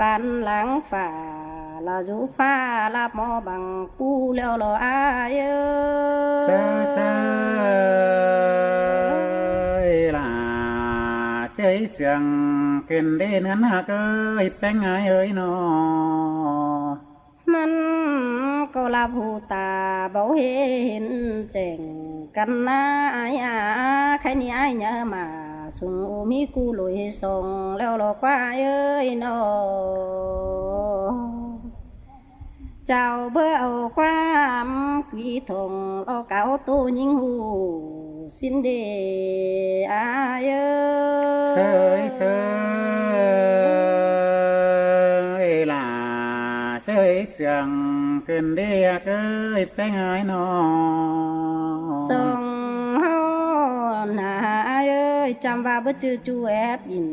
ปานหลังฝ่าลาอยู่ฟ้าลาบหมอบังปูแล้วรออายเซเซล่ะเสยเสียงเกินเด้เนื้อหน้าเกยแป้งไงเอ้ยนอมันก็ลาหูตาเบาเห็นแจ้งกันนะอายใครนี่อายเยอะมาสุงมีกูลุยส่งแล้วรอกว่าเอ้ยนอเจ้าเบื่อเอาความกีทงเอาเก่าตู้ยิงหูสินเดอายเสยเสยล่ะเสยเสียงเกินเด้เกยแป้งไงนอส่งเฮาหน้าเอ้ยจำว่าบ่จื้อจูแอบอิน